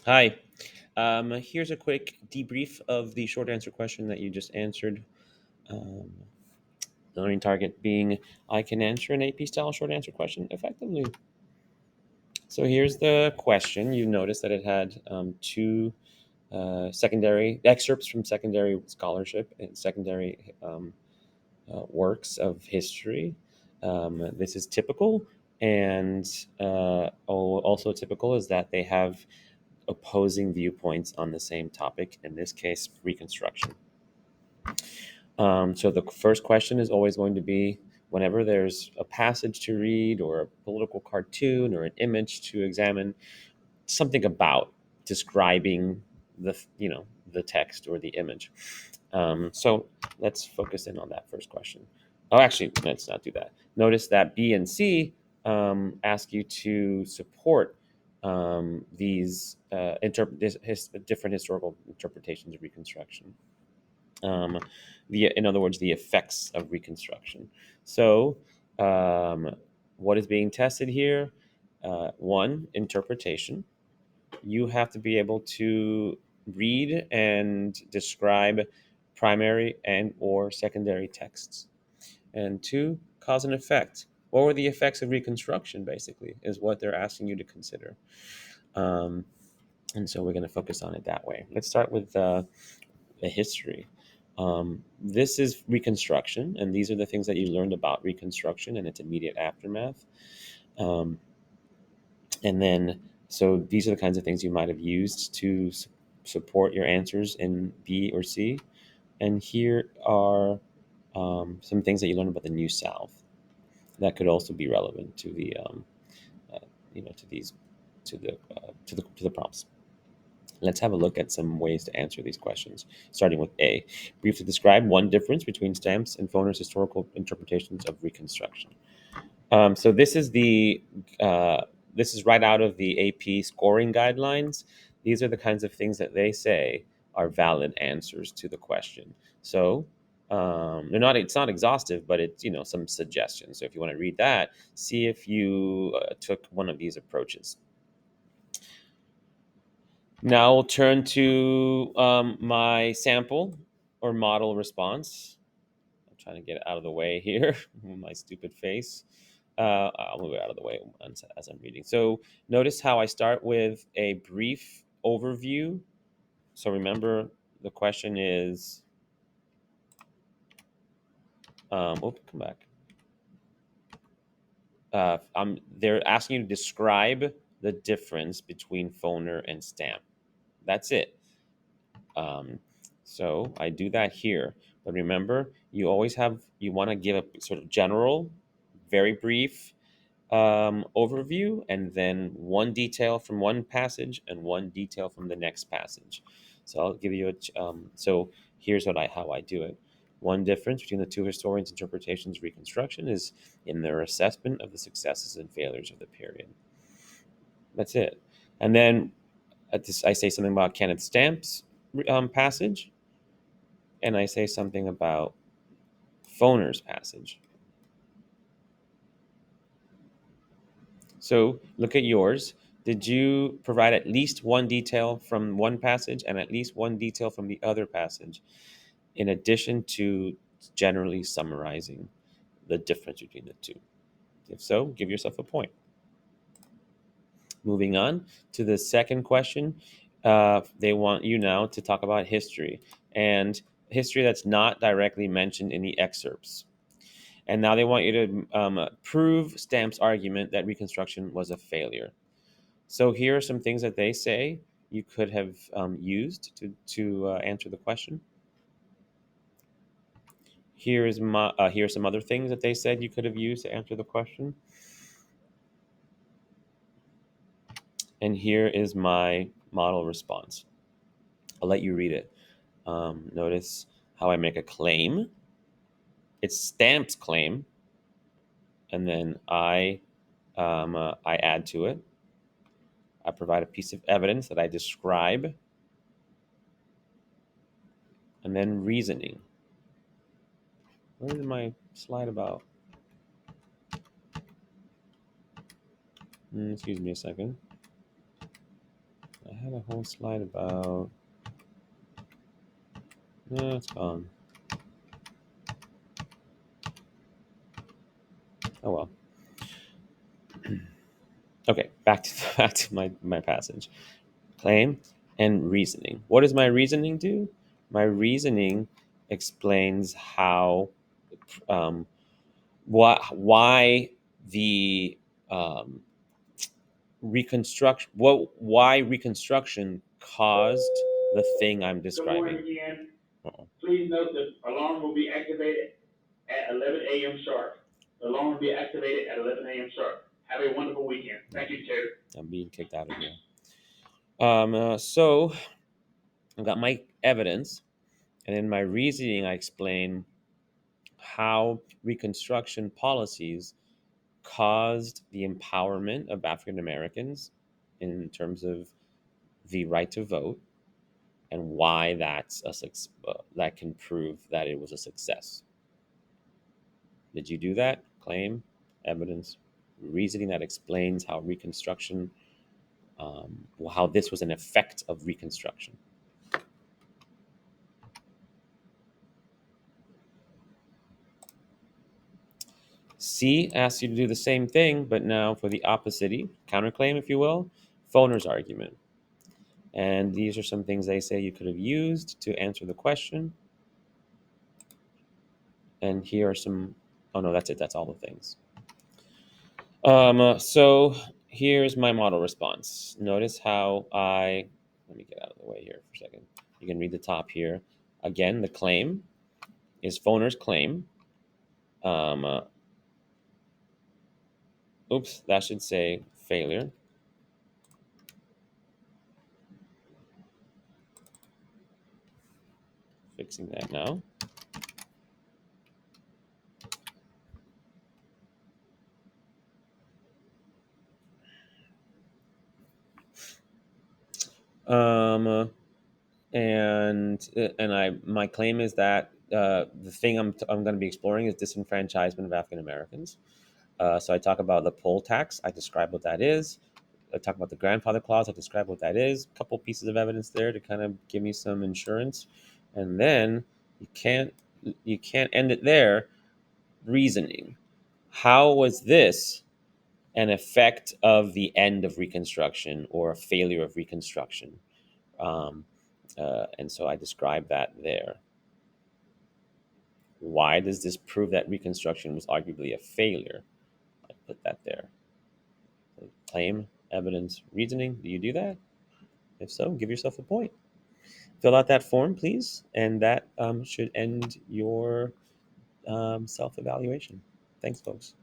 Hi. Here's a quick debrief of the short answer question that you just answered. Um, the learning target being I can answer an AP style short answer question effectively. So here's the question. You notice that it had two secondary excerpts from secondary scholarship and secondary works of history. This is typical, and also typical is that they have opposing viewpoints on the same topic, in this case, Reconstruction. So the first question is always going to be whenever there's a passage to read or a political cartoon or an image to examine, something about describing the text or the image. So let's focus in on that first question. Oh, actually, let's not do that. Notice that B and C ask you to support these different historical interpretations of Reconstruction. Um, in other words, the effects of Reconstruction. So, what is being tested here? One, interpretation. You have to be able to read and describe primary and or secondary texts. And two, cause and effect. What were the effects of Reconstruction, basically, is what they're asking you to consider. Um, and so we're going to focus on it that way. Let's start with the history. This is Reconstruction, and these are the things that you learned about Reconstruction and its immediate aftermath. Um, and then, so these are the kinds of things you might have used to support your answers in B or C. And here are some things that you learned about the New South that could also be relevant to the, uh, to these, to the prompts. Let's have a look at some ways to answer these questions, starting with A. Briefly describe one difference between Stamps and Foner's historical interpretations of Reconstruction. So this is right out of the AP scoring guidelines. These are the kinds of things that they say are valid answers to the question. So they're not. It's not exhaustive, but it's some suggestions. So if you want to read that, see if you took one of these approaches. Now we'll turn to my sample or model response. I'm trying to get it out of the way here. My stupid face. I'll move it out of the way as I'm reading. So notice how I start with a brief overview. So remember, the question is, come back. They're asking you to describe the difference between Foner and Stamp. That's it. Um, so I do that here. But remember, you want to give a sort of general, very brief overview, and then one detail from one passage and one detail from the next passage. So I'll give you so here's how I do it. One difference between the two historians' interpretations of Reconstruction is in their assessment of the successes and failures of the period. That's it. And then I say something about Kenneth Stamp's passage, and I say something about Foner's passage. So look at yours. Did you provide at least one detail from one passage and at least one detail from the other passage, in addition to generally summarizing the difference between the two? If so, give yourself a point. Moving on to the second question, they want you now to talk about history, and history that's not directly mentioned in the excerpts. And now they want you to prove Stamp's argument that Reconstruction was a failure. So here are some things that they say you could have used to answer the question. Here are some other things that they said you could have used to answer the question. And here is my model response. I'll let you read it. Notice how I make a claim. It's Stamp's claim, and then I add to it. I provide a piece of evidence that I describe, and then reasoning. Where is my slide about? Excuse me a second. I had a whole slide about. No, it's gone. Oh well. Okay, back to back to my passage. Claim and reasoning. What does my reasoning do? My reasoning explains how um, why the um, why reconstruction caused the thing I'm describing. Again. Uh-oh. Please note that alarm will be activated at 11 a.m. sharp. The alarm will be activated at 11 a.m. sharp. Have a wonderful weekend. Thank you, Chair. I'm being kicked out of here. So I've got my evidence, and in my reasoning, I explain how Reconstruction policies caused the empowerment of African Americans in terms of the right to vote, and why that can prove that it was a success. Did you do that? Claim, evidence, reasoning that explains how Reconstruction, how this was an effect of Reconstruction. C asks you to do the same thing, but now for the opposite, counterclaim, if you will, Foner's argument. And these are some things they say you could have used to answer the question. And here are some, oh no, that's it. That's all the things. So here's my model response. Notice how let me get out of the way here for a second. You can read the top here. Again, the claim is Foner's claim. Oops, that should say failure. Fixing that now. My claim is that the thing I'm going to be exploring is disenfranchisement of African Americans. So I talk about the poll tax. I describe what that is. I talk about the grandfather clause. I describe what that is. A couple pieces of evidence there to kind of give me some insurance, and then you can't end it there. Reasoning. How was this an effect of the end of Reconstruction or a failure of Reconstruction? Um, and so I describe that there. Why does this prove that Reconstruction was arguably a failure? I put that there. So claim, evidence, reasoning. Do you do that? If so, give yourself a point. Fill out that form, please, and that should end your self-evaluation. Thanks, folks.